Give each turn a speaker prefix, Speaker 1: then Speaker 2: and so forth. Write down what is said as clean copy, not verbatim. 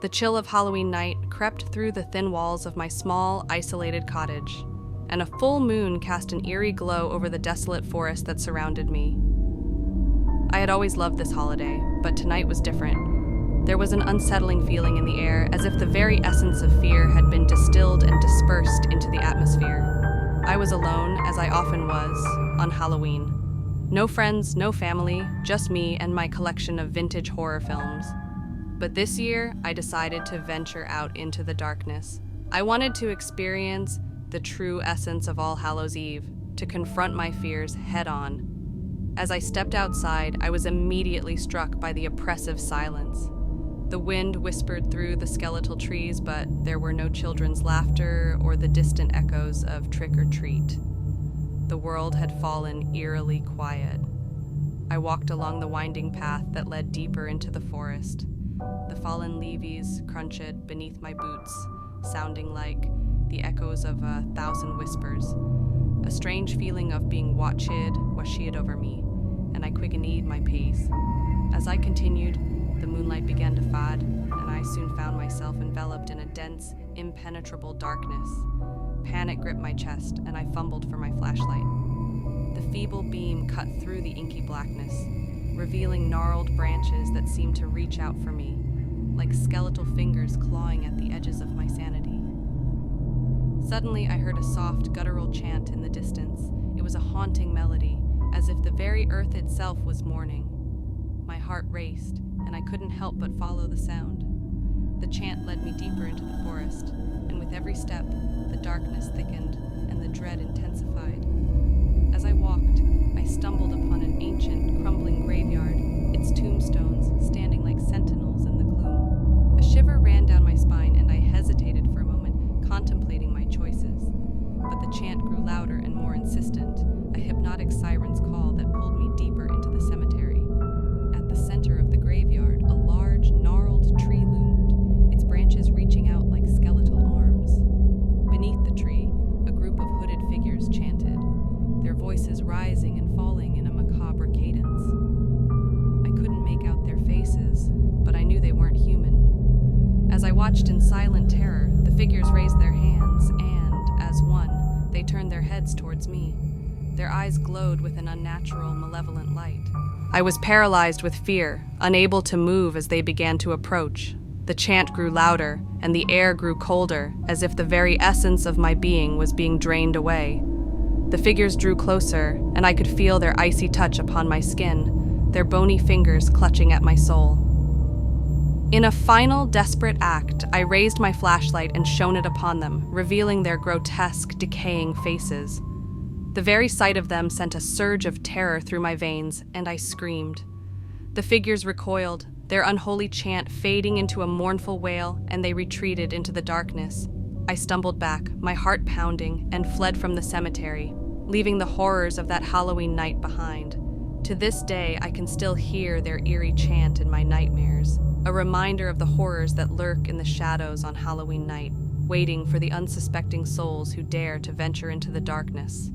Speaker 1: The chill of Halloween night crept through the thin walls of my small, isolated cottage, and a full moon cast an eerie glow over the desolate forest that surrounded me. I had always loved this holiday, but tonight was different. There was an unsettling feeling in the air, as if the very essence of fear had been distilled and dispersed into the atmosphere. I was alone, as I often was, on Halloween. No friends, no family, just me and my collection of vintage horror films. But this year, I decided to venture out into the darkness. I wanted to experience the true essence of All Hallows Eve, to confront my fears head-on. As I stepped outside, I was immediately struck by the oppressive silence. The wind whispered through the skeletal trees, but there were no children's laughter or the distant echoes of trick or treat. The world had fallen eerily quiet. I walked along the winding path that led deeper into the forest. The fallen leaves crunched beneath my boots, sounding like the echoes of 1,000 whispers. A strange feeling of being watched washed over me, and I quickened my pace. As I continued, the moonlight began to fade, and I soon found myself enveloped in a dense, impenetrable darkness. Panic gripped my chest, and I fumbled for my flashlight. The feeble beam cut through the inky blackness, revealing gnarled branches that seemed to reach out for me, like skeletal fingers clawing at the edges of my sanity. Suddenly, I heard a soft, guttural chant in the distance. It was a haunting melody, as if the very earth itself was mourning. My heart raced, and I couldn't help but follow the sound. The chant led me deeper into the forest, and with every step, the darkness thickened and the dread intensified. As I walked, I stumbled upon an ancient, crumbling graveyard, its tombstones standing like sentinels in the gloom. A shiver ran down my spine, and I hesitated for a moment, contemplating my choices. But the chant grew louder and more insistent, a hypnotic siren's call that pulled me deeper into the cemetery. At the center of the graveyard, a large, gnarled tree loomed, its branches reaching out like skeletal arms. Beneath the tree, a group of hooded figures chanted, their voices rising and falling in a macabre cadence. I couldn't make out their faces, but I knew they weren't human. As I watched in silent terror, the figures raised their hands and, as one, they turned their heads towards me. Their eyes glowed with an unnatural, malevolent light. I was paralyzed with fear, unable to move as they began to approach. The chant grew louder, and the air grew colder, as if the very essence of my being was being drained away. The figures drew closer, and I could feel their icy touch upon my skin, their bony fingers clutching at my soul. In a final, desperate act, I raised my flashlight and shone it upon them, revealing their grotesque, decaying faces. The very sight of them sent a surge of terror through my veins, and I screamed. The figures recoiled, their unholy chant fading into a mournful wail, and they retreated into the darkness. I stumbled back, my heart pounding, and fled from the cemetery, leaving the horrors of that Halloween night behind. To this day, I can still hear their eerie chant in my nightmares, a reminder of the horrors that lurk in the shadows on Halloween night, waiting for the unsuspecting souls who dare to venture into the darkness.